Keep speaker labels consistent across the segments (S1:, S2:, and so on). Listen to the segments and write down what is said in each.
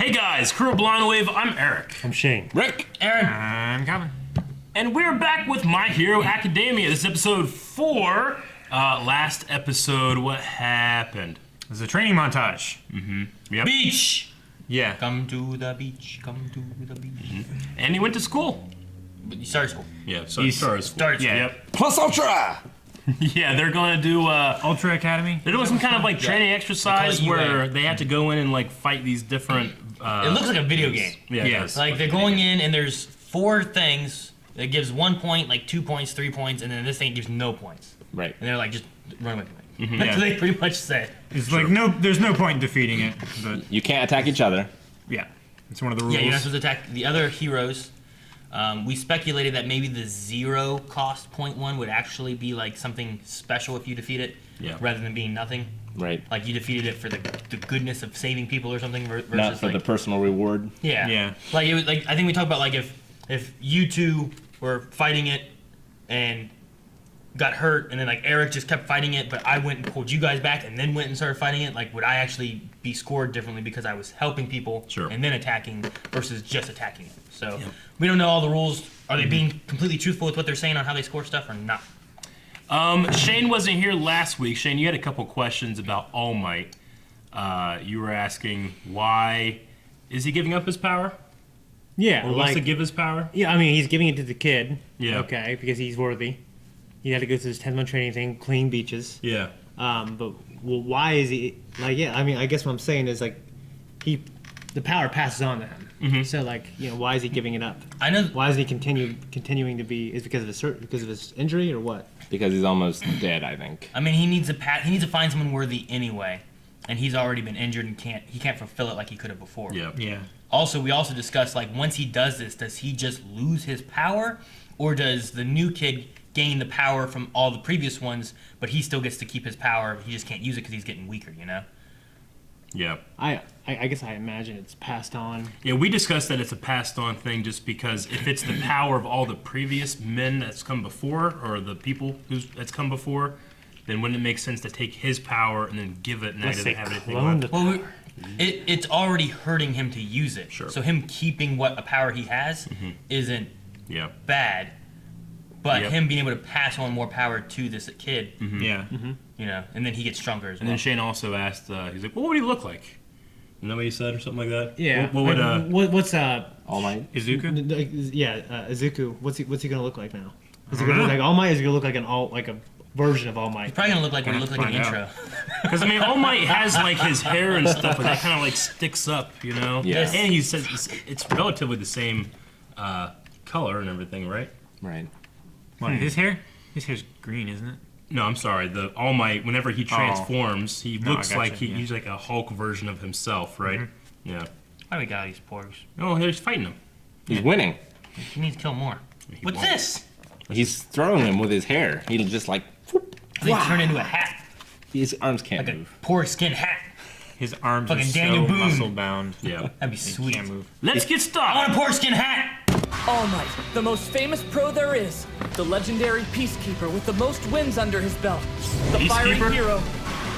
S1: Hey guys, crew of Blind Wave, I'm Eric.
S2: I'm Shane.
S3: Rick.
S4: Aaron.
S2: I'm Calvin.
S1: And we're back with My Hero Academia. This is episode 4. Last episode, what happened?
S2: This is a training montage.
S1: Yep.
S4: Beach.
S2: Yeah.
S4: Come to the beach. Come to the beach.
S1: And he went to school.
S4: But you started school.
S1: Yeah, so
S2: He
S1: he started school.
S4: started school.
S1: Yep.
S3: Plus Ultra.
S1: Yeah, they're gonna do,
S2: Ultra Academy.
S1: they're doing some kind of like training exercise
S4: They call it UA.
S1: where they have to go in and like fight these different,
S4: It looks like a video game.
S1: Yeah,
S2: Yeah.
S1: it does.
S4: Like they're going in and there's 4 things that gives 1 point, like 2 points, 3 points, and then this thing gives no points.
S3: Right.
S4: And they're like, just run away from it.
S1: Mm-hmm.
S4: That's
S2: Yeah.
S4: what they pretty much said.
S2: It's like there's no point in defeating it, but
S3: You can't attack each other.
S2: yeah, it's one of the rules.
S4: Yeah, you're not supposed to attack the other heroes. We speculated that maybe the 0 cost point one would actually be like something special if you defeat it,
S1: Yeah.
S4: rather than being nothing.
S3: Right.
S4: Like you defeated it for the goodness of saving people or something versus
S3: Not for
S4: like,
S3: the personal reward.
S4: yeah.
S2: Yeah.
S4: Like it was like I think we talked about like if you two were fighting it and got hurt and then like Eric just kept fighting it, but I went and pulled you guys back and then went and started fighting it, like would I actually be scored differently because I was helping people
S1: Sure.
S4: and then attacking versus just attacking it? So we don't know all the rules. Are they being completely truthful with what they're saying on how they score stuff or not?
S1: Shane wasn't here last week. Shane, you had a couple questions about All Might. You were asking why is he giving up his power?
S2: Yeah,
S1: Or wants to
S2: like
S1: give his power?
S2: yeah. I mean, he's giving it to the kid.
S1: Yeah.
S2: Okay, because he's worthy. He had to go through this 10-month training thing, clean beaches.
S1: Yeah.
S2: But well, why is he like? Yeah, I mean, I guess what I'm saying is like, the power passes on to him. So like, why is he giving it up?
S4: I know.
S2: Why is he continuing to be? Is it because of his injury or what?
S3: Because he's almost dead, I think.
S4: I mean, he needs to find someone worthy anyway, and he's already been injured and can't fulfill it like he could have before.
S1: Yeah.
S2: Yeah.
S4: Also, we also discussed like once he does this, does he just lose his power, or does the new kid gain the power from all the previous ones, but he still gets to keep his power? He just can't use it because he's getting weaker, you know?
S1: Yeah.
S2: I guess I imagine it's passed on.
S1: Yeah, we discussed that it's a passed on thing just because if it's the power of all the previous men that's come before, or the people that's come before, then wouldn't it make sense to take his power and then give it and
S2: Unless
S1: not
S2: they
S1: have anything
S2: clone
S1: left?
S2: the
S4: Well, it's already hurting him to use it.
S1: Sure.
S4: So him keeping what a power he has isn't
S1: Yeah.
S4: bad, but
S1: Yep.
S4: him being able to pass on more power to this kid,
S2: Yeah.
S4: and then he gets stronger as
S1: And
S4: well.
S1: then Shane also asked, he's like, what would he look like? You know what he said or something like that?
S2: Yeah.
S1: What would,
S2: what's
S3: All Might.
S1: Izuku?
S2: Izuku? What's he gonna look like now? Is he gonna look like All Might? Or is he gonna look like a version of All Might?
S4: He's probably gonna look like what he looked like in the
S2: Find
S4: intro.
S1: Because, I mean, All Might has, like, his hair and stuff, but that kind of, like, sticks up, you know?
S3: Yes.
S1: And he says it's relatively the same color and everything, right?
S3: Right.
S2: What, his hair? His hair's green, isn't it?
S1: No, I'm sorry. The All Might, whenever he transforms, he
S2: No, I
S1: looks
S2: gotcha,
S1: like
S2: yeah.
S1: he's like a Hulk version of himself, right? Yeah.
S4: Why we got all these porgs?
S1: Oh, he's fighting him.
S3: He's winning.
S4: He needs to kill more.
S1: He
S4: What's
S1: won't.
S4: this?
S3: He's throwing him with his hair. He'll just like, whoop,
S4: They turn into a hat,
S3: his arms can't
S4: like a
S3: move.
S4: porg skin hat.
S2: His arms
S4: Fucking
S2: are
S4: Daniel
S2: so
S4: Boone.
S2: muscle bound.
S1: Yeah.
S4: That'd be
S2: He
S4: sweet.
S2: can't move.
S1: Let's get
S4: I want
S1: started.
S4: a porg skin hat.
S5: All Might, the most famous pro there is. The legendary peacekeeper with the most wins under his belt. The fiery
S1: Peacekeeper?
S5: hero,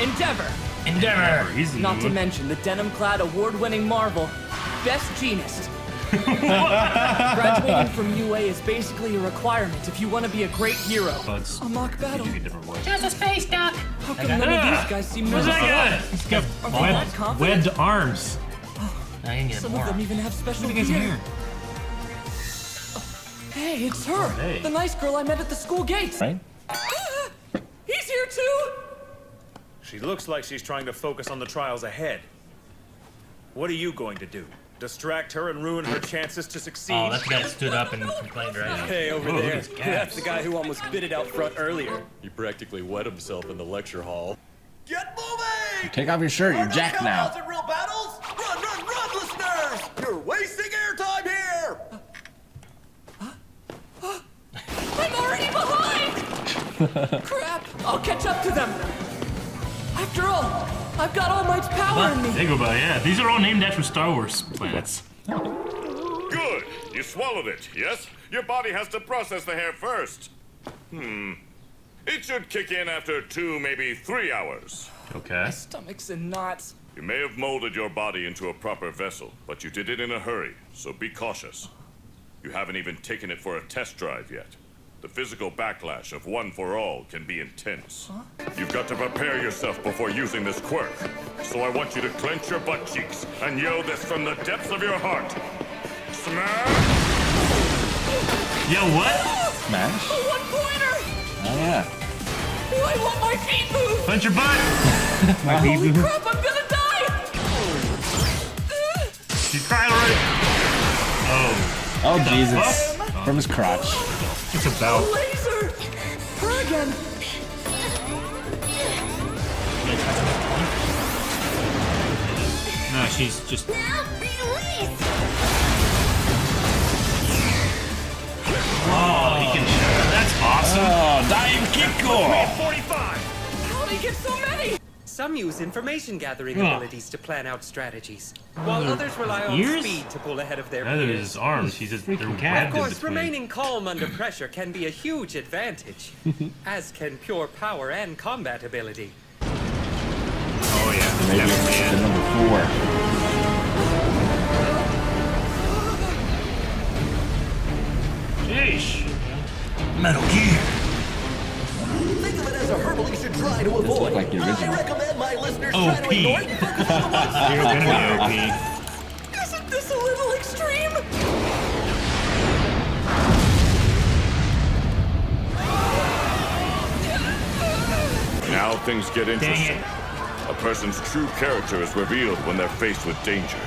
S5: Endeavor.
S4: Endeavor.
S1: He's the
S5: Not
S1: new
S5: to
S1: one.
S5: mention the denim-clad award-winning Marvel, Best Jeanist. Graduating from UA is basically a requirement if you want to be a great hero.
S1: Buds.
S5: A mock battle.
S4: Just a space duck.
S5: How come none of these guys seem
S1: What's
S5: nervous?
S1: that guy?
S2: He's got
S5: Are they that confident?
S2: webbed arms.
S4: I can get
S5: Some
S4: more.
S5: of them even have special
S2: Look at his
S5: gear.
S2: hair.
S5: Hey, it's her.
S1: hey.
S5: The nice girl I met at the school gates.
S3: Right?
S5: He's here too.
S6: She looks like she's trying to focus on the trials ahead. What are you going to do? Distract her and ruin her chances to succeed?
S4: Oh, that's the guy that stood up and complained, right?
S7: Hey, over
S1: Whoa,
S7: there.
S1: look at his
S7: That's the guy who almost bit it out front earlier.
S8: He practically wet himself in the lecture hall.
S7: Get moving!
S3: Take off your shirt. You're
S7: Are no
S3: jacked now.
S7: countouts in real battles? Run, run, run, listeners! You're wasting airtime here!
S5: I'm already behind! Crap! I'll catch up to them! After all, I've got All Might's power in me!
S1: They go by, yeah. These are all named after Star Wars planets.
S9: Good. You swallowed it, yes? Your body has to process the hair first. It should kick in after 2, maybe 3 hours.
S1: Okay.
S5: Stomach's in knots.
S9: You may have molded your body into a proper vessel, but you did it in a hurry, so be cautious. You haven't even taken it for a test drive yet. The physical backlash of One for All can be intense. You've got to prepare yourself before using this quirk. So I want you to clench your butt cheeks and yell this from the depths of your heart. Smash!
S1: Yo, what?
S3: Smash?
S5: A one-pointer!
S3: Oh yeah.
S5: I want my feet moved!
S1: Punch your butt!
S5: Holy crap, I'm gonna die!
S1: She's crying already. Oh.
S3: Oh Jesus. From his crotch.
S1: It's
S5: A
S1: about.
S5: laser! Her again!
S1: No, she's just.
S10: Now release!
S1: Oh, he can. That's awesome.
S3: Oh, dive kick!
S6: 45!
S5: How'd he get so many?
S11: Some use information gathering abilities to plan out strategies, while others rely on
S1: ears?
S11: speed to pull ahead of their
S1: Other
S11: peers.
S1: his arms. He's just. They're
S2: Freaking
S11: Of
S2: cat.
S1: webbed in
S11: course,
S1: between.
S11: remaining calm under pressure can be a huge advantage, as can pure power and combat ability.
S1: Oh yeah.
S3: Maybe
S1: Definitely
S3: it's
S1: is.
S3: the number 4.
S1: Sheesh.
S4: Metal Gear.
S7: Think of it as a hurdle you should try to avoid.
S3: like the original.
S7: I recommend my listeners try to
S1: OP.
S7: ignore it and focus on the ones
S1: You're gonna be OP.
S5: Isn't this a little extreme?
S9: Now things get interesting.
S1: it.
S9: A person's true character is revealed when they're faced with danger.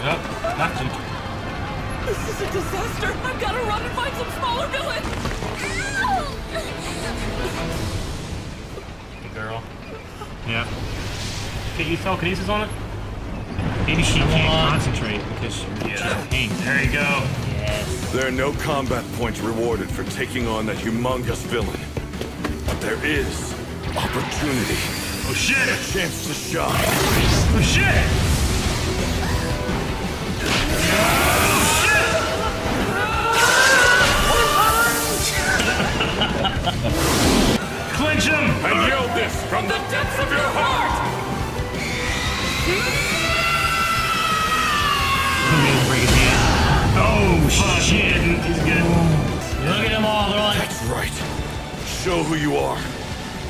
S1: Yep. Knocked him.
S5: This is a disaster! I've gotta run and find some smaller villains!
S1: Good girl. Yeah. Can't you telekinesis on it? Maybe she can't concentrate because she's pink. There you go.
S9: There are no combat points rewarded for taking on that humongous villain. But there is opportunity.
S1: Oh shit!
S9: A chance to shine.
S1: Oh shit! Clinch him!
S9: And yell this from the depths of your heart!
S1: Break his hand. Oh shit! He's good.
S4: Look at them all. They're like,
S9: That's right. Show who you are.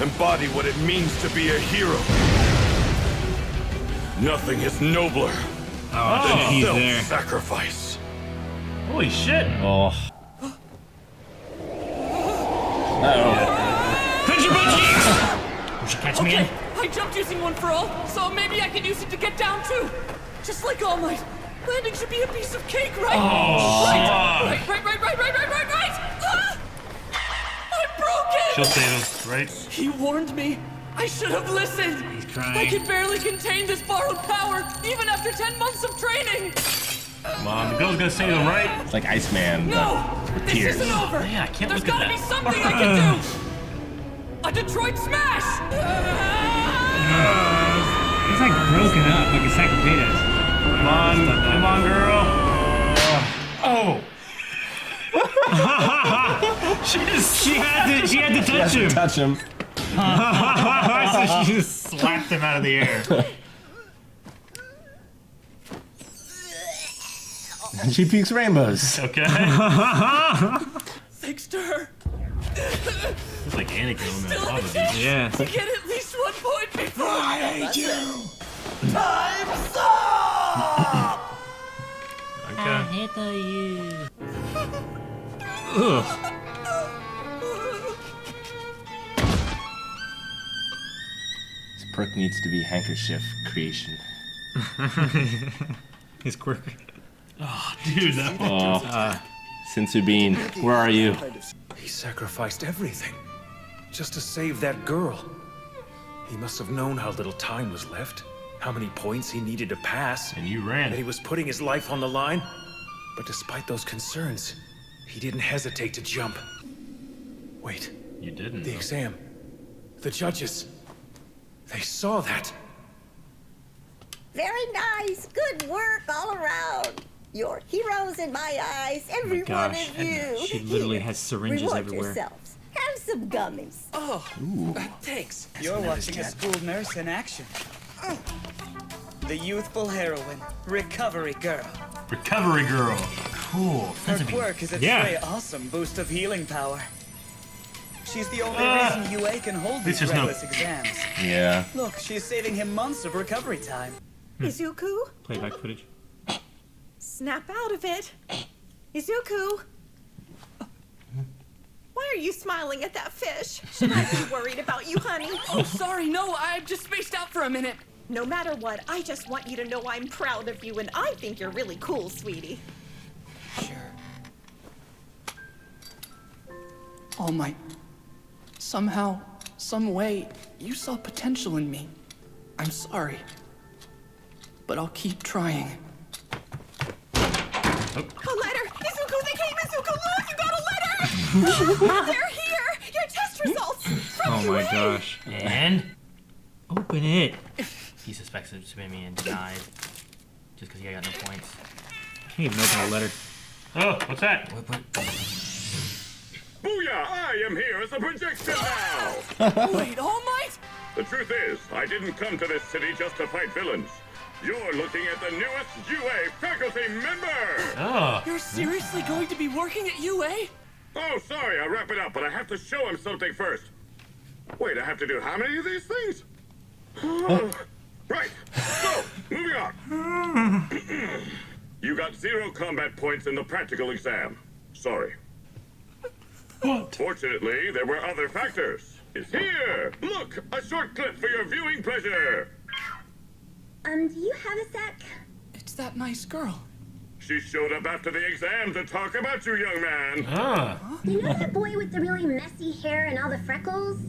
S9: Embody what it means to be a hero. Nothing is nobler than
S1: he's there.
S9: self-sacrifice.
S1: Holy shit!
S3: Oh. Uh-oh.
S1: Punch your butt cheeks! Will she catch me
S5: Okay,
S1: in?
S5: I jumped using One for All, so maybe I can use it to get down too. Just like All Might. Landing should be a piece of cake, right?
S1: Oh,
S5: right! Ah! I'm broken!
S1: She'll save him, right?
S5: He warned me. I should have listened.
S1: He's crying.
S5: I can barely contain this borrowed power, even after 10 months of training.
S1: Come on, the girl's gonna save him, right?
S3: It's like Iceman.
S5: No,
S3: with
S5: this
S3: tears.
S5: isn't over.
S1: Yeah, I can't
S5: There's
S1: look at
S5: gotta
S1: that.
S5: be something I can do. A Detroit smash.
S2: He's like broken up, like a sack of potatoes.
S1: Come on, girl. Oh. she had to touch him.
S3: Touch him.
S1: So she just slapped him out of the air.
S3: She pukes rainbows.
S1: Okay.
S5: Thanks to her.
S1: It's like Anakin on that
S5: Still
S1: lava
S5: have a
S1: beach.
S5: chance
S2: Yeah.
S5: to get at least 1 point before.
S7: I hate you! Time's up!
S1: Okay.
S2: Ugh.
S3: This perk needs to be handkerchief creation.
S2: His quirk.
S1: Dude, that
S3: Oh. Sinsu Bean, where are you?
S6: He sacrificed everything just to save that girl. He must have known how little time was left, how many points he needed to pass,
S1: and you
S6: that
S1: ran.
S6: he was putting his life on the line. But despite those concerns, he didn't hesitate to jump. Wait,
S1: You didn't.
S6: the exam. The judges. They saw that.
S10: Very nice. Good work all around. You're heroes in my eyes, every one
S2: gosh,
S10: of you.
S2: she literally
S10: Here,
S2: has syringes
S10: reward
S2: everywhere.
S10: yourselves. Have some gummies.
S11: Oh, thanks.
S12: You're watching a school nurse in action. The youthful heroine, Recovery Girl.
S1: Recovery Girl. Cool.
S12: Her quirk is a truly awesome boost of healing power. She's the only reason UA can hold these reckless exams.
S3: Yeah.
S12: Look, she's saving him months of recovery time.
S13: Izuku?
S2: Playback footage.
S13: Snap out of it. Izuku? Why are you smiling at that fish? Should I be worried about you, honey?
S5: Oh, sorry, no, I just spaced out for a minute.
S13: No matter what, I just want you to know I'm proud of you and I think you're really cool, sweetie.
S5: Sure. All Might, somehow, some way, you saw potential in me. I'm sorry. But I'll keep trying.
S13: A letter! Izuku, they came! Izuku, look! You got a letter! They're here! Your test results! From
S2: Oh my
S13: UA.
S2: gosh.
S4: And
S2: Open it.
S4: he suspects it to me and denied just because he got no points.
S2: Can't even open a letter.
S1: Oh, what's that?
S4: What?
S9: Booyah! I am here as a projection now!
S5: Wait, All Might?
S9: The truth is, I didn't come to this city just to fight villains. You're looking at the newest UA faculty member!
S1: Oh.
S5: You're seriously going to be working at UA?
S9: Oh, sorry, I'll wrap it up, but I have to show him something first. Wait, I have to do how many of these things? Right, so, moving on. You got 0 combat points in the practical exam. Sorry.
S1: What?
S9: Fortunately, there were other factors. It's here! Look, a short clip for your viewing pleasure.
S10: Do you have a sec?
S5: It's that nice girl.
S9: She showed up after the exam to talk about you, young man.
S1: Ah.
S10: You know the boy with the really messy hair and all the freckles?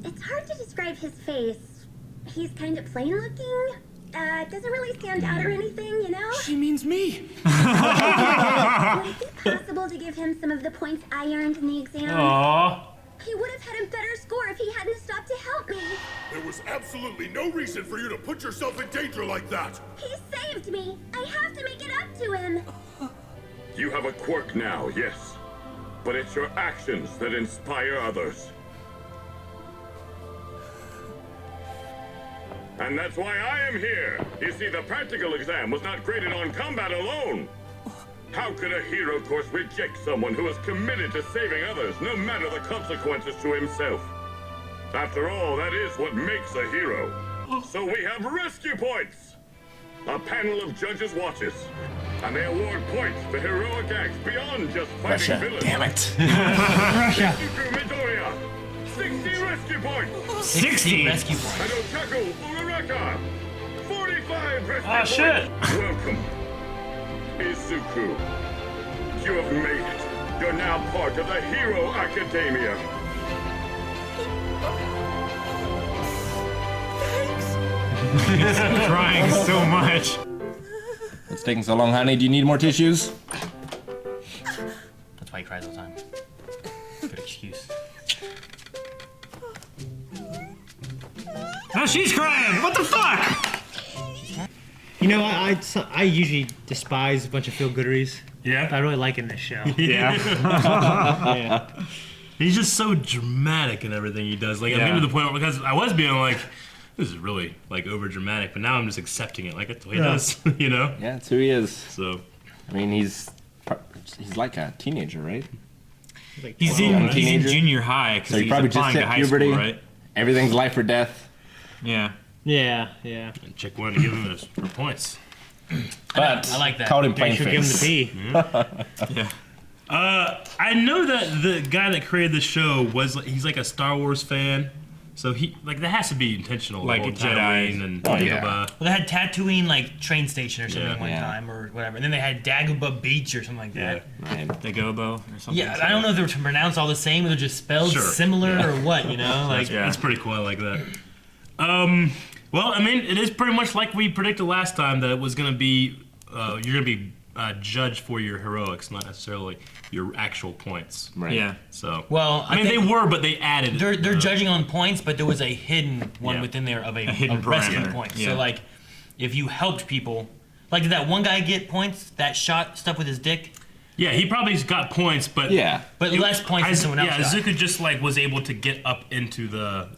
S10: It's hard to describe his face. He's kind of plain looking. Doesn't really stand out or anything, you know?
S5: She means me.
S10: Would it be possible to give him some of the points I earned in the exam?
S1: Aww.
S10: He would have had a better score if he hadn't stopped to help me.
S7: There was absolutely no reason for you to put yourself in danger like that.
S10: He saved me. I have to make it up to him.
S9: You have a quirk now, yes. But it's your actions that inspire others. And that's why I am here. You see, the practical exam was not graded on combat alone. How could a hero course reject someone who is committed to saving others, no matter the consequences to himself? After all, that is what makes a hero. So we have rescue points. A panel of judges watches, and they award points for heroic acts beyond just fighting
S3: Russia,
S9: villains.
S3: damn it.
S2: Russia.
S9: Izuku Midoriya, 60 rescue points.
S2: 60
S4: rescue points.
S9: And Otaku Uraraka, 45 rescue
S1: Ah,
S9: points.
S1: shit.
S9: Welcome, Izuku. You have made it. You're now part of the Hero Academia.
S2: Crying so much.
S3: It's taking so long, honey. Do you need more tissues?
S4: That's why he cries all the time. Good excuse.
S2: Oh, she's crying. What the fuck? You know, I usually despise a bunch of feel-gooderies.
S1: Yeah.
S2: I really like in this show.
S1: Yeah.
S2: Yeah.
S1: He's just so dramatic in everything he does. Like, I'm getting to the point where, because I was being like, this is really, like, over dramatic, but now I'm just accepting it. Like, that's the way he does, you know?
S3: Yeah, that's who he is.
S1: So,
S3: I mean, he's like a teenager, right?
S2: He's
S3: Young
S2: in
S3: teenager.
S2: junior high because
S3: So he
S2: he's
S3: probably just
S2: applying to
S3: hit
S2: high
S3: puberty.
S2: school, right?
S3: Everything's life or death.
S2: Yeah. Yeah, yeah.
S1: and Chick wanted to give him those for points.
S3: But
S4: I like that.
S3: called him
S2: They
S3: plain
S2: should give him
S3: face.
S2: the P.
S1: Yeah. I know that the guy that created the show he's like a Star Wars fan, so he like that has to be intentional.
S2: Like
S1: the
S2: a
S1: whole
S2: Jedi.
S1: Tatooine and
S3: Oh, yeah.
S1: Dagobah.
S4: Well, they had Tatooine like train station or something
S1: Yeah.
S4: one
S3: Yeah.
S4: time or whatever, and then they had Dagobah Beach or something like that.
S3: Right.
S2: The Gobo or something.
S4: Yeah, I don't know if they're pronounced all the same or they're just spelled
S1: Sure.
S4: similar or what, you know? Like,
S1: That's pretty cool. I like that. Well, I mean, it is pretty much like we predicted last time that it was going to be you're going to be judged for your heroics, not necessarily your actual points.
S3: Right.
S2: Yeah.
S1: So,
S4: well,
S1: I mean, they
S4: think
S1: were, but they added.
S4: they're judging on points, but there was a hidden one
S1: Yeah.
S4: within there of a
S2: hidden
S4: rescue
S2: parameter.
S4: point.
S2: Yeah.
S4: So like, if you helped people, like did that one guy get points that shot stuff with his dick?
S1: Yeah, he probably got points, but
S3: Yeah.
S4: But less points than someone else
S1: Yeah,
S4: got.
S1: Zuko just like was able to get up into the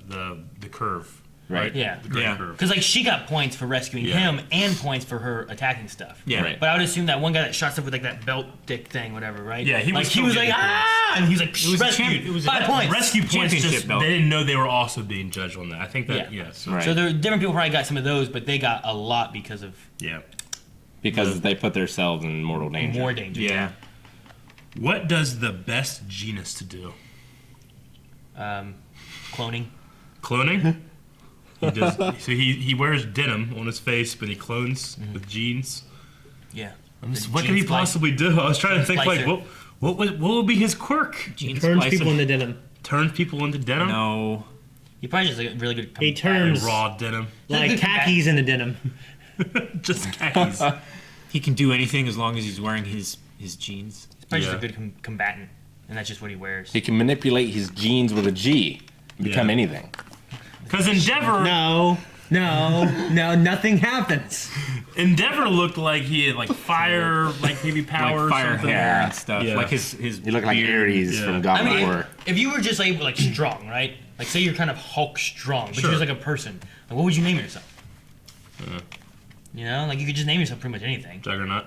S1: curve.
S3: Right.
S4: Yeah.
S1: The Great Curve.
S4: Because like she got points for rescuing him and points for her attacking stuff.
S1: Yeah. Right.
S4: But I would assume that one guy that shot stuff with like that belt dick thing, whatever, right?
S1: Yeah, he was
S4: like he was like and he was like
S1: It was
S4: rescued.
S1: it was
S4: 5 points.
S1: Rescue points.
S2: Championship
S1: Just
S2: belt.
S1: they didn't know they were also being judged on that. I think that so,
S4: So there different people probably got some of those, but they got a lot because of
S3: Because they put themselves in mortal danger.
S4: more danger.
S1: Yeah. What does the best genus to do?
S4: Cloning.
S1: Cloning? He does, so he wears denim on his face, but he clones with genes.
S4: Yeah.
S1: What could he possibly do? I was trying to think like what would be his quirk?
S2: Turns people into denim.
S1: Turns people into denim?
S14: No.
S4: He probably just like really good.
S2: He turns
S1: raw denim.
S2: like khakis into denim.
S1: Just khakis.
S14: He can do anything as long as he's wearing his jeans.
S4: He's probably just a good combatant, and that's just what he wears.
S3: He can manipulate his genes with a G, become anything.
S1: Because Endeavor.
S2: No, nothing happens.
S1: Endeavor looked like he had like fire, like maybe power,
S14: Like fire
S1: or something.
S14: hair and stuff.
S1: Yeah.
S14: Like his
S3: He looked like Ares from God
S4: I
S3: of
S4: mean,
S3: War.
S4: if you were just like strong, right? Like say you're kind of Hulk strong, but
S1: Sure.
S4: you're just like a person. Like, what would you name yourself? You know, like you could just name yourself pretty much anything.
S1: Juggernaut.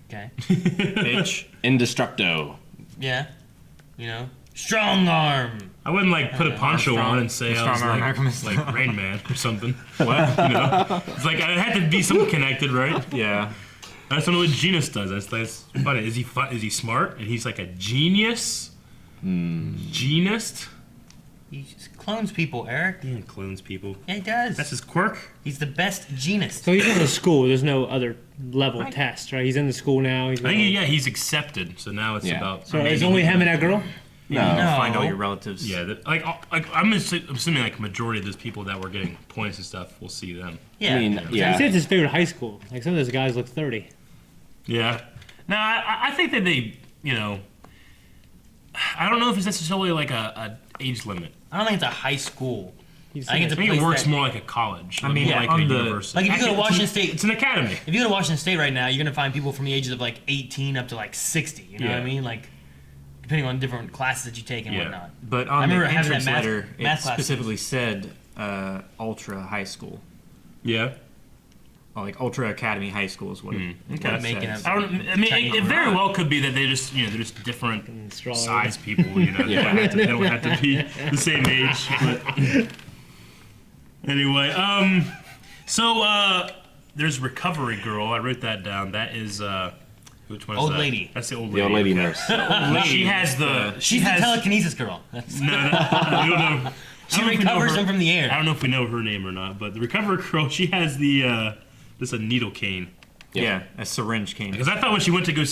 S4: Okay.
S14: Bitch.
S3: Indestructo.
S4: Yeah. You know, strong arm.
S1: I wouldn't like put a poncho on and say I was like Rain Man or something. What? You know? It's like it had to be something connected, right?
S14: Yeah.
S1: I just don't know what Genus does. That's funny. Is he smart? And he's like a genius? Genist?
S4: He just clones people, Eric.
S1: He clones people.
S4: Yeah, he does.
S1: That's his quirk?
S4: He's the best genist.
S2: So he's in the school. There's no other level test, right? He's in the school now. He's
S1: I think he's accepted. So now it's about.
S2: So it's only him and that girl.
S14: No. Find all your relatives.
S1: Yeah, I'm assuming like majority of those people that were getting points and stuff, we'll see them.
S4: Yeah.
S2: He said it's his favorite high school. Like some of those guys look 30.
S1: Yeah. No, I think that they, you know, I don't know if it's necessarily like a age limit.
S4: I don't think it's a high school. I think
S1: it works more like a college.
S14: I mean,
S1: like
S14: on
S1: a
S14: the
S1: university.
S4: Like if you go to Washington State,
S1: it's an academy.
S4: If you go to Washington State right now, you're gonna find people from the ages of like 18 up to like 60. You know what I mean? Like depending on different classes that you take and whatnot.
S14: But
S4: I
S14: on the
S4: remember having
S14: entrance
S4: that
S14: letter, it
S4: math class.
S14: specifically said Ultra High School.
S1: Yeah.
S14: Well, like Ultra Academy High School is what it says.
S1: I mean, it very well could be that they just, you know, they're just different size people. You know, they don't have to be the same age. But anyway, so there's Recovery Girl. I wrote that down. That is which one is
S4: Old
S1: that?
S4: lady.
S1: That's the old
S3: The
S1: lady.
S3: old lady
S1: okay.
S3: nurse.
S1: She has the.
S4: She's the telekinesis girl.
S1: No, we don't know.
S4: She
S1: I don't know if we know
S4: recovers
S1: her-
S4: them from the air.
S1: I don't know if we know her name or not, but the Recovery Girl, she has the this a needle cane.
S14: Yeah, a syringe cane.
S1: Because I thought when she went to go,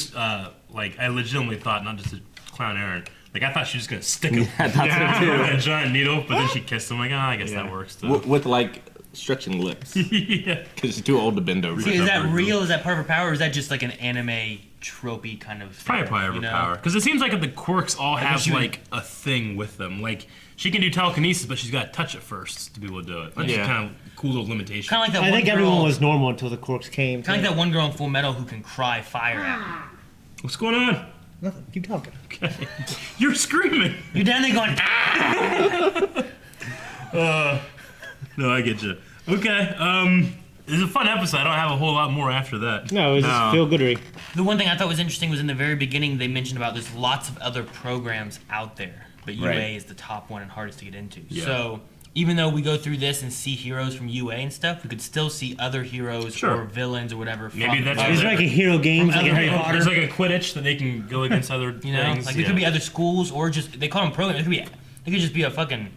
S1: like I legitimately thought not just to clown Aaron. Like I thought she was just gonna stick him
S3: I thought so, too.
S1: with a giant needle, but then she kissed him. Like, I guess that works too.
S3: With like stretching lips.
S1: Yeah.
S3: Because she's too old to bend over.
S4: See, is that real? Is that part of her power, or is that just like an anime tropey kind of thing?
S1: Probably part of her
S4: you know?
S1: power. Because it seems like the quirks all
S4: Like,
S1: have
S4: she would-
S1: like a thing with them. Like she can do telekinesis, but she's got to touch it first to be able to do it. That's just kind of cool little limitation.
S4: Kind of like that
S2: I
S4: one
S2: think
S4: girl,
S2: everyone was normal until the quirks came.
S4: Kind of like that one girl in Full Metal who can cry fire at you.
S1: What's going on?
S2: Nothing. Keep talking.
S1: Okay. You're screaming.
S4: You're down there going,
S1: No, I get you. Okay. It was a fun episode. I don't have a whole lot more after that.
S2: No, it was just feel goodery.
S4: The one thing I thought was interesting was in the very beginning they mentioned about there's lots of other programs out there, but UA
S3: Right.
S4: is the top one and hardest to get into.
S1: Yeah.
S4: So even though we go through this and see heroes from UA and stuff, we could still see other heroes or villains or whatever.
S1: Maybe
S4: from
S1: that's
S2: There's like a hero game, like in Harry Potter.
S1: There's like a Quidditch that they can go against other
S4: you know,
S1: things.
S4: like there could be other schools or just they call them programs. It could just be a fucking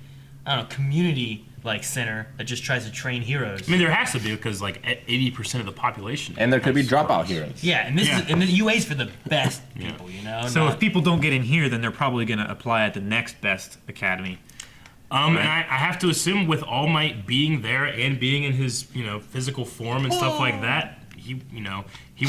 S4: I don't know community like center that just tries to train heroes.
S1: I mean, there has to be because like 80% of the population.
S3: And there could be dropout heroes.
S4: Yeah, and this is and the UA's for the best people, you know.
S14: So
S4: not-
S14: if people don't get in here, then they're probably going to apply at the next best academy.
S1: And I have to assume with All Might being there and being in his, you know, physical form and stuff like that, he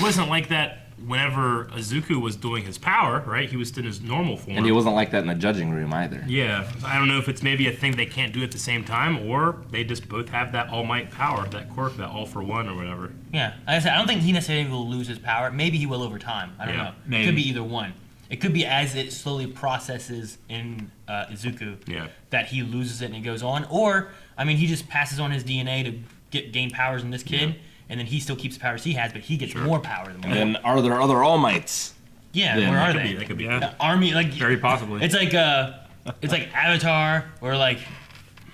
S1: wasn't like that whenever Izuku was doing his power, right? He was in his normal form.
S3: And he wasn't like that in the judging room either.
S1: Yeah, I don't know if it's maybe a thing they can't do at the same time, or they just both have that All Might power, that quirk, that All for One or whatever.
S4: Yeah, like I said, I don't think he necessarily will lose his power. Maybe he will over time. I don't know. It
S14: maybe.
S4: could be either one. it could be as it slowly processes in Izuku that he loses it and it goes on. Or, I mean, he just passes on his DNA to gain powers in this kid, and then he still keeps the powers he has, but he gets more power than
S3: And then are there other All Mights?
S4: Yeah,
S3: Then
S4: where
S3: that
S4: are
S3: could
S4: they?
S3: be- that could be
S4: Army, like
S14: very possibly.
S4: It's like Avatar, or like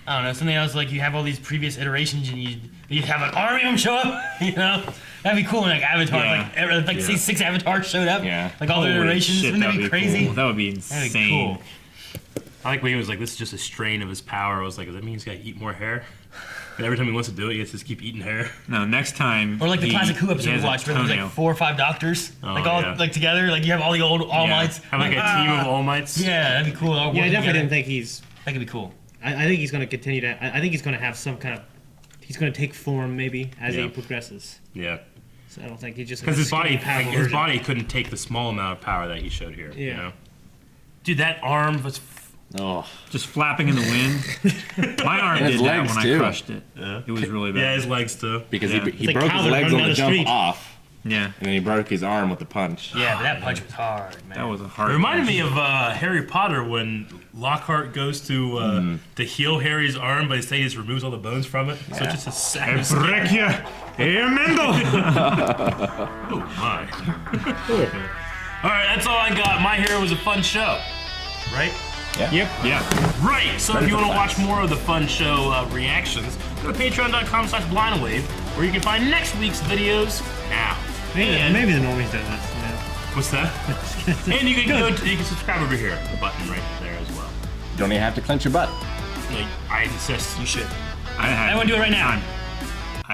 S4: I don't know, something else. Like you have all these previous iterations, and you have an army of them show up. You know, that'd be cool. Like Avatar, like say 6 Avatars showed up.
S3: Yeah.
S4: Like all the
S14: Holy
S4: iterations.
S14: shit,
S4: Wouldn't that be crazy?
S14: Cool. That would be
S4: That'd
S14: insane.
S4: be cool.
S1: I like when he was like, this is just a strain of his power. I was like, does that mean he's got to eat more hair? And every time he wants to do it, he has to just keep eating hair.
S14: No, next time.
S4: Or like the
S14: he-
S4: classic Who
S14: he
S4: episode
S14: has
S4: we
S14: a
S4: watched, where there's like
S14: toenail.
S4: 4 or 5 doctors, like all like together. Like you have all the old All Mights.
S1: Have like a team of All Mights.
S4: Yeah, that'd be cool. All
S2: Yeah, I
S4: working
S2: definitely
S4: together.
S2: didn't think he's.
S4: That could be cool.
S2: I think he's going to continue to. I think he's going to have some kind of. He's going to take form maybe as he progresses.
S1: Yeah.
S2: So I don't think he's just.
S1: Because his body,
S2: powerful
S1: his
S2: version.
S1: body couldn't take the small amount of power that he showed here.
S2: Yeah.
S1: You know? Dude, that arm was.
S14: Just flapping in the wind. My arm
S3: And his
S14: did that
S3: legs,
S14: when
S3: too.
S14: I crushed it.
S1: Yeah.
S14: It was really bad.
S1: Yeah, his legs too.
S3: Because
S14: Yeah.
S3: he broke his legs on the jump off.
S14: Yeah.
S3: And then he broke his arm with the punch.
S4: Yeah, but that punch was hard, man.
S14: That was a
S1: It
S14: hard.
S1: reminded
S14: punch.
S1: me of Harry Potter when Lockhart goes to heal Harry's arm, but they just removes all the bones from it. So it's just a sack of skin.
S14: Break you,
S1: Oh my. All right, that's all I got. My Hero was a fun show, right?
S3: Yeah.
S14: Yep. Yeah.
S1: Right. So if you want to watch more of the fun show reactions, go to patreon.com/blindwave, where you can find next week's videos now.
S2: Maybe the normies does that.
S1: What's that? And you can you can subscribe over here, the button right there as well.
S3: You don't even have to clench your butt.
S1: Like, I insist.
S4: You should.
S14: I
S4: want to do it right now.